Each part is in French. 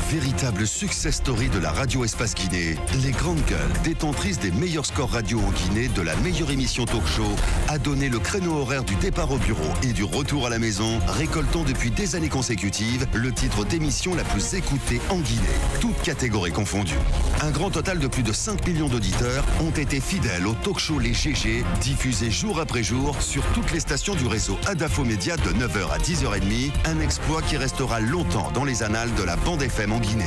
Véritable success story de la radio Espace Guinée, les Grandes Gueules, détentrices des meilleurs scores radio en Guinée, de la meilleure émission talk show, a donné le créneau horaire du départ au bureau et du retour à la maison, récoltant depuis des années consécutives le titre d'émission la plus écoutée en Guinée, toutes catégories confondues. Un grand total de plus de 5 millions d'auditeurs ont été fidèles au talk show Les GG, diffusé jour après jour sur toutes les stations du réseau Adafo Média de 9h à 10h30, un exploit qui restera longtemps dans les annales de la bande FM en Guinée.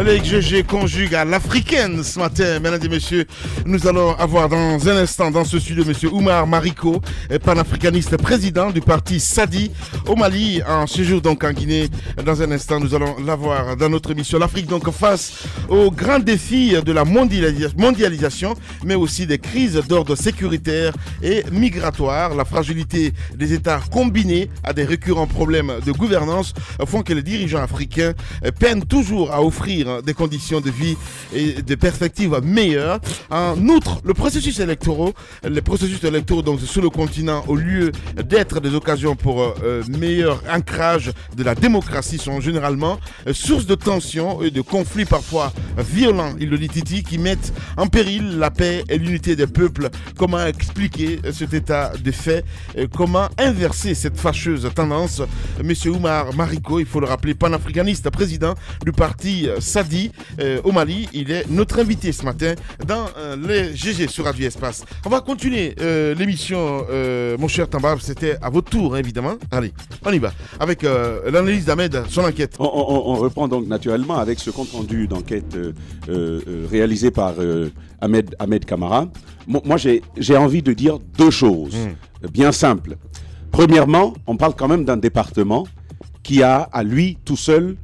Les GG conjuguent à l'africaine ce matin. Mesdames et messieurs, nous allons avoir dans un instant dans ce studio M. Oumar Mariko, panafricaniste président du parti Sadi au Mali, en séjour donc en Guinée. Dans un instant, nous allons l'avoir dans notre émission. L'Afrique donc face aux grands défis de la mondialisation, mais aussi des crises d'ordre sécuritaire et migratoire. La fragilité des États combinée à des récurrents problèmes de gouvernance font que les dirigeants africains peinent toujours à offrir des conditions de vie et des perspectives meilleures. En outre, les processus électoraux donc sur le continent, au lieu d'être des occasions pour meilleur ancrage de la démocratie, sont généralement source de tensions et de conflits parfois violents, il le dit Titi, qui mettent en péril la paix et l'unité des peuples. Comment expliquer cet état de fait? Comment inverser cette fâcheuse tendance? Monsieur Oumar Mariko, il faut le rappeler, panafricaniste, président du parti Sadi au Mali, il est notre invité ce matin dans les GG sur Radio Espace. On va continuer l'émission, mon cher Tamba, c'était à votre tour, hein, évidemment. Allez, on y va, avec l'analyse d'Ahmed, son enquête. On reprend donc naturellement avec ce compte-rendu d'enquête réalisé par Ahmed Kamara. Moi, j'ai envie de dire deux choses, bien simples. Premièrement, on parle quand même d'un département qui a, à lui, tout seul,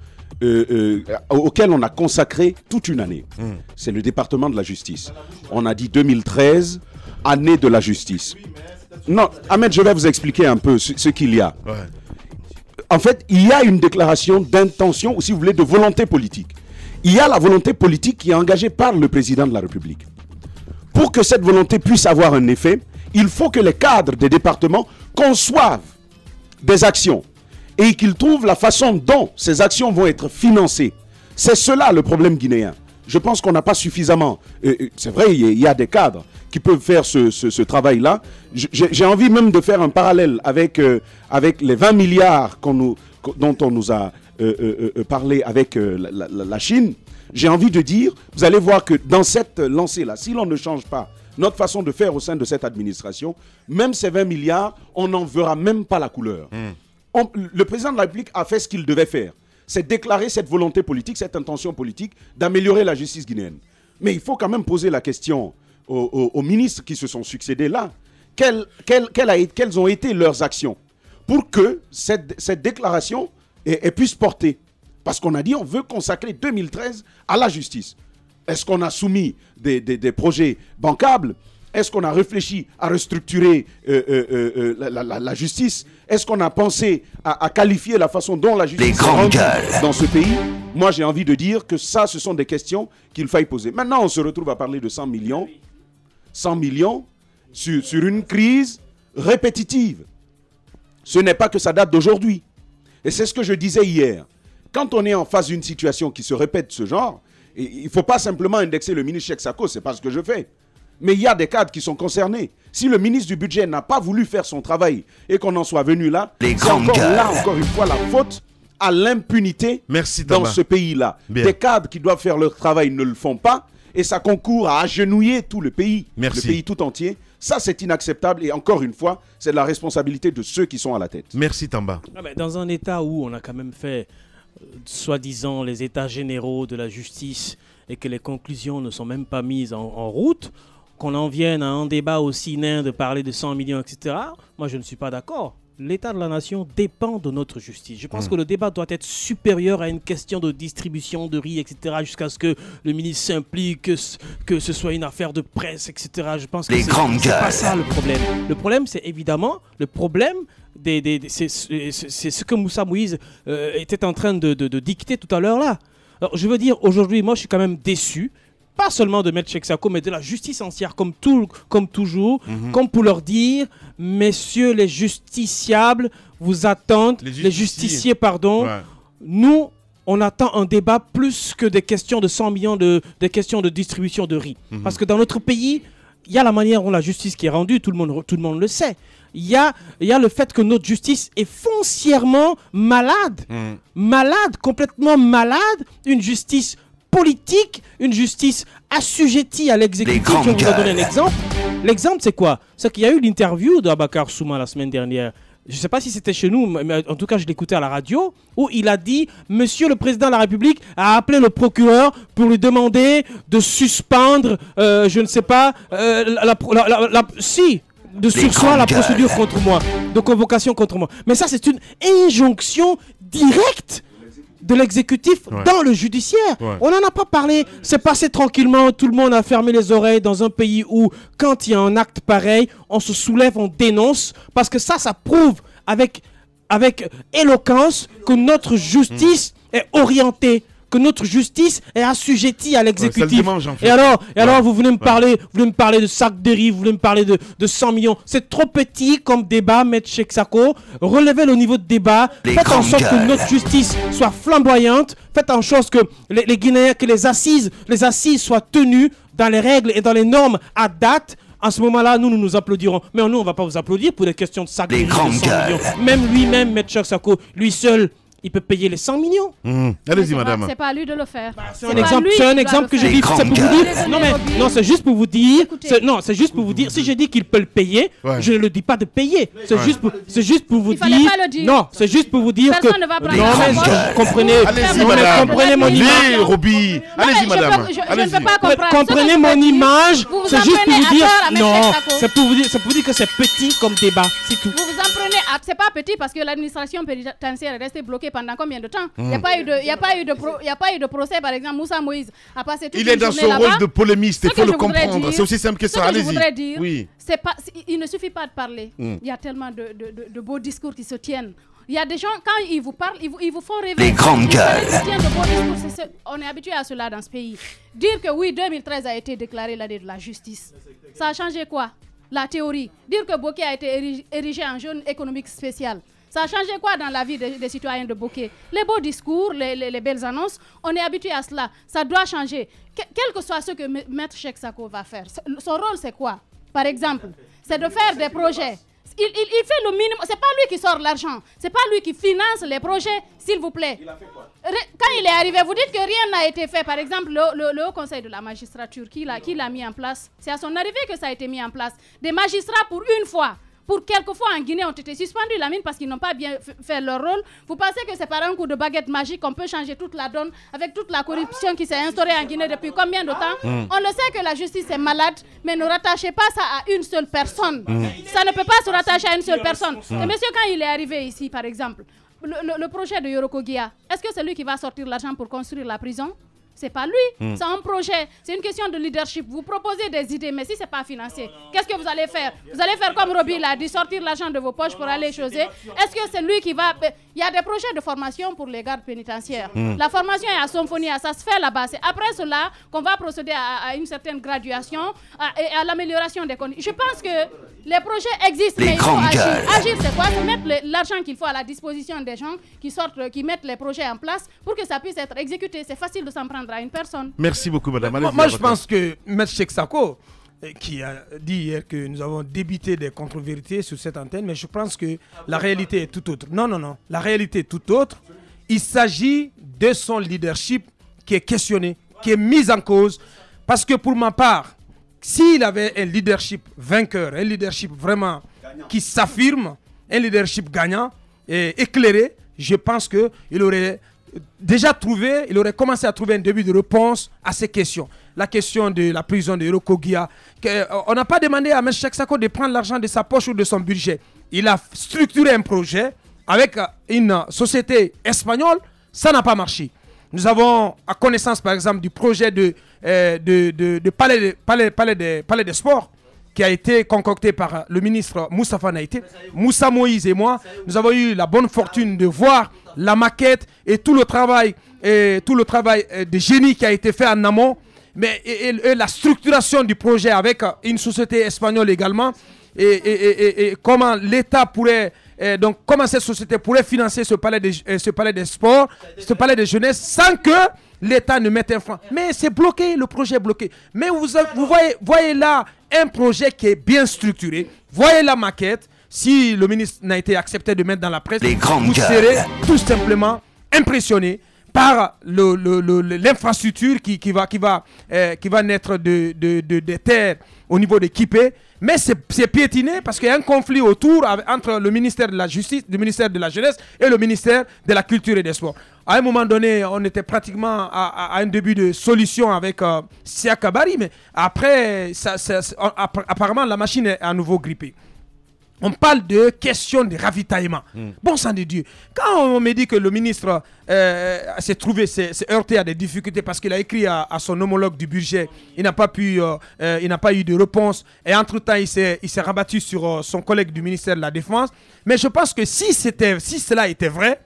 auquel on a consacré toute une année. C'est le département de la justice. On a dit 2013, année de la justice. Non, Ahmed, je vais vous expliquer un peu ce qu'il y a. Ouais. En fait, il y a une déclaration d'intention, ou si vous voulez, de volonté politique. Il y a la volonté politique qui est engagée par le président de la République. Pour que cette volonté puisse avoir un effet, il faut que les cadres des départements conçoivent des actions et qu'ils trouvent la façon dont ces actions vont être financées. C'est cela le problème guinéen. Je pense qu'on n'a pas suffisamment... c'est vrai, il y a des cadres qui peuvent faire ce travail-là. J'ai envie même de faire un parallèle avec les 20 milliards dont on nous a parlé avec la Chine. J'ai envie de dire, vous allez voir que dans cette lancée-là, si l'on ne change pas notre façon de faire au sein de cette administration, même ces 20 milliards, on n'en verra même pas la couleur. Le président de la République a fait ce qu'il devait faire. C'est déclarer cette volonté politique, cette intention politique d'améliorer la justice guinéenne. Mais il faut quand même poser la question aux ministres qui se sont succédés là. Quelles ont été leurs actions pour que cette déclaration puisse porter? Parce qu'on a dit on veut consacrer 2013 à la justice. Est-ce qu'on a soumis des projets bancables? Est-ce qu'on a réfléchi à restructurer la justice? Est-ce qu'on a pensé à qualifier la façon dont la justice est rendue dans ce pays? Moi, j'ai envie de dire que ça, ce sont des questions qu'il faille poser. Maintenant, on se retrouve à parler de 100 millions. 100 millions sur une crise répétitive. Ce n'est pas que ça date d'aujourd'hui. Et c'est ce que je disais hier. Quand on est en face d'une situation qui se répète de ce genre, il ne faut pas simplement indexer le ministre Cheikh Sako, c'est pas ce que je fais. Mais il y a des cadres qui sont concernés. Si le ministre du Budget n'a pas voulu faire son travail et qu'on en soit venu là, c'est encore une fois la faute à l'impunité dans ce pays-là. Des cadres qui doivent faire leur travail ne le font pas et ça concourt à agenouiller tout le pays, le pays tout entier. Ça, c'est inacceptable et encore une fois, c'est la responsabilité de ceux qui sont à la tête. Merci Tamba. Dans un état où on a quand même fait, soi-disant, les états généraux de la justice et que les conclusions ne sont même pas mises en route, qu'on en vienne à un débat aussi nain de parler de 100 millions, etc., moi je ne suis pas d'accord. L'état de la nation dépend de notre justice. Je pense que le débat doit être supérieur à une question de distribution de riz, etc., jusqu'à ce que le ministre s'implique, que ce soit une affaire de presse, etc. Je pense que c'est pas ça le problème. Le problème, c'est évidemment le problème c'est ce que Moussa Moïse était en train de dicter tout à l'heure là. Alors, je veux dire, aujourd'hui, moi je suis quand même déçu. Pas seulement de Maître Cheikh Sako, mais de la justice entière, comme toujours, comme pour leur dire, messieurs les justiciables, vous attendent, les justiciers, pardon, nous, on attend un débat plus que des questions de 100 millions, des questions de distribution de riz. Parce que dans notre pays, il y a la manière dont la justice qui est rendue, tout le monde le sait. Il y a le fait que notre justice est foncièrement malade. Malade, complètement malade. Une justice politique, une justice assujettie à l'exécutif. Je vais vous donner un exemple. L'exemple, c'est quoi? C'est qu'il y a eu l'interview d'Abakar Souma la semaine dernière. Je ne sais pas si c'était chez nous, mais en tout cas, je l'écoutais à la radio, où il a dit « Monsieur le Président de la République a appelé le procureur pour lui demander de suspendre, je ne sais pas, de surseoir la procédure contre moi, de convocation contre moi. » Mais ça, c'est une injonction directe de l'exécutif dans le judiciaire. On n'en a pas parlé. C'est passé tranquillement. Tout le monde a fermé les oreilles dans un pays où, quand il y a un acte pareil, on se soulève, on dénonce. Parce que ça prouve avec éloquence que notre justice est orientée, que notre justice est assujettie à l'exécutif. Et alors, vous venez me parler de sac de riz, vous voulez me parler de 100 millions. C'est trop petit comme débat, Maître Cheikh Sako. Relevez le niveau de débat. Faites en sorte que notre justice soit flamboyante. Faites en sorte que les Guinéens, que les assises soient tenues dans les règles et dans les normes à date. À ce moment-là, nous applaudirons. Mais nous, on ne va pas vous applaudir pour des questions de sac de riz de 100 millions. Même lui-même, Maître Cheikh Sako, lui seul, il peut payer les 100 millions. Allez-y, madame. C'est pas à lui de le faire. C'est un exemple que je dis. C'est pour vous dire. Non, c'est juste pour vous dire. Non, c'est juste pour vous dire. Si je dis qu'il peut le payer, je ne le dis pas de payer. C'est juste pour vous dire. Non, c'est juste pour vous dire que. Non, mais comprenez. Allez-y, madame. Comprenez mon image. Roby. Allez-y, madame. Je ne peux pas comprendre. Comprenez mon image. C'est juste pour vous dire. Non, c'est pour vous dire que c'est petit comme débat. C'est tout. Vous vous en prenez à. C'est pas petit parce que l'administration pénitentiaire est restée bloquée pendant combien de temps? Il n'y a pas eu de procès, par exemple. Moussa Moïse a passé toute une journée là-bas. Il est dans son rôle de polémiste, il faut le comprendre. C'est aussi simple que ça. Allez-y. Ce que je voudrais dire, il ne suffit pas de parler. Il y a tellement de beaux discours qui se tiennent. Il y a des gens, quand ils vous parlent, ils vous font rêver. Les grandes gueules. On est habitué à cela dans ce pays. Dire que oui, 2013 a été déclaré l'année de la justice. Ça a changé quoi? La théorie. Dire que Bokeh a été érigé en zone économique spéciale. Ça a changé quoi dans la vie des citoyens de Bokeh? Les beaux discours, les belles annonces, on est habitué à cela. Ça doit changer. Quel que soit ce que Maître Cheikh Sako va faire, son rôle c'est quoi? Par exemple, c'est de faire des projets. Il fait le minimum. C'est pas lui qui sort l'argent. C'est pas lui qui finance les projets, s'il vous plaît. Il a fait quoi? Quand il est arrivé, vous dites que rien n'a été fait. Par exemple, le Haut Conseil de la magistrature, qui l'a mis en place? C'est à son arrivée que ça a été mis en place. Des magistrats pour une fois. Pour quelquefois en Guinée ont été suspendus, Lamine, parce qu'ils n'ont pas bien fait leur rôle. Vous pensez que c'est par un coup de baguette magique qu'on peut changer toute la donne avec toute la corruption qui s'est instaurée en Guinée depuis combien de temps? On le sait que la justice est malade, mais ne rattachez pas ça à une seule personne. Ça ne peut pas se rattacher à une seule personne. Et monsieur, quand il est arrivé ici, par exemple, le projet de Yoro Kogia, est-ce que c'est lui qui va sortir l'argent pour construire la prison? C'est pas lui, c'est un projet, c'est une question de leadership. Vous proposez des idées, mais si c'est pas financé, qu'est-ce que vous allez faire? Vous allez faire comme Roby l'a dit, sortir l'argent de vos poches pour aller choser. Est-ce que c'est lui qui va... Il y a des projets de formation pour les gardes pénitentiaires. La formation est à Symphonia, ça se fait là-bas. C'est après cela qu'on va procéder à une certaine graduation et à l'amélioration des conditions. Je pense que les projets existent, mais il faut agir. Agir, c'est quoi? C'est mettre l'argent qu'il faut à la disposition des gens qui mettent les projets en place pour que ça puisse être exécuté. C'est facile de s'en prendre à une personne. Merci beaucoup, madame. Moi, je pense que M. Cheikh Sako, qui a dit hier que nous avons débité des contre-vérités sur cette antenne, mais je pense que la réalité est tout autre. Non. La réalité est tout autre. Il s'agit de son leadership qui est questionné, qui est mis en cause. Parce que pour ma part, s'il avait un leadership vainqueur, un leadership vraiment qui s'affirme, un leadership gagnant et éclairé, je pense qu'il aurait il aurait commencé à trouver un début de réponse à ces questions. La question de la prison de Yoro Kogia, on n'a pas demandé à M. Cheikh Sako de prendre l'argent de sa poche ou de son budget. Il a structuré un projet avec une société espagnole, ça n'a pas marché. Nous avons à connaissance par exemple du projet de palais des sports qui a été concocté par le ministre Moustapha Naïté. Moussa Moïse et moi, nous avons eu la bonne fortune de voir la maquette et tout le travail de génie qui a été fait en amont, mais et la structuration du projet avec une société espagnole également, et comment l'État pourrait donc comment cette société pourrait financer ce palais des sports, ce palais de jeunesse sans que l'État ne mette un franc. Mais c'est bloqué, le projet est bloqué. Mais vous voyez là un projet qui est bien structuré. Voyez la maquette. Si le ministre n'a été accepté de mettre dans la presse, vous serez tout simplement impressionné par l'infrastructure qui va naître de terre au niveau de Kipé. Mais c'est piétiné parce qu'il y a un conflit autour entre le ministère de la Justice, le ministère de la Jeunesse et le ministère de la Culture et des Sports. À un moment donné, on était pratiquement à un début de solution avec Sia Kabari, mais après, apparemment, la machine est à nouveau grippée. On parle de question de ravitaillement. Bon sang de Dieu. Quand on me dit que le ministre s'est heurté à des difficultés parce qu'il a écrit à son homologue du budget, il n'a pas eu de réponse. Et entre-temps, il s'est rabattu sur son collègue du ministère de la Défense. Mais je pense que si cela était vrai,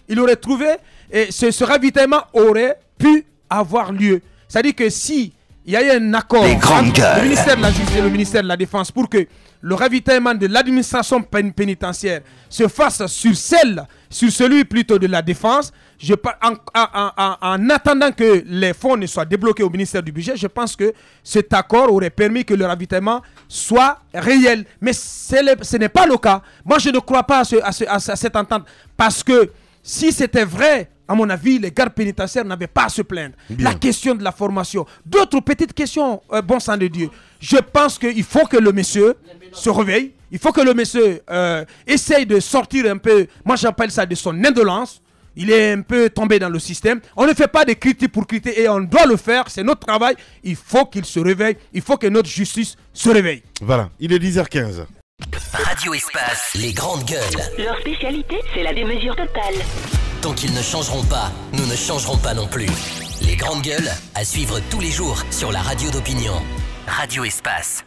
il aurait trouvé, et ce ravitaillement aurait pu avoir lieu. C'est-à-dire que si il y a eu un accord entre le ministère de la Justice et le ministère de la Défense pour que le ravitaillement de l'administration pénitentiaire se fasse sur celui plutôt de la Défense, en attendant que les fonds ne soient débloqués au ministère du Budget, je pense que cet accord aurait permis que le ravitaillement soit réel. Mais ce n'est pas le cas. Moi, je ne crois pas à cette entente parce que si c'était vrai, à mon avis, les gardes pénitentiaires n'avaient pas à se plaindre. Bien. La question de la formation. D'autres petites questions, bon sang de Dieu. Je pense qu'il faut que le monsieur se réveille. Il faut que le monsieur essaye de sortir un peu, moi j'appelle ça de son indolence. Il est un peu tombé dans le système. On ne fait pas des critiques pour critiquer et on doit le faire. C'est notre travail. Il faut qu'il se réveille. Il faut que notre justice se réveille. Voilà, il est 10h15. Radio Espace, les grandes gueules. Leur spécialité, c'est la démesure totale. Tant qu'ils ne changeront pas, nous ne changerons pas non plus. Les grandes gueules, à suivre tous les jours sur la radio d'opinion. Radio Espace.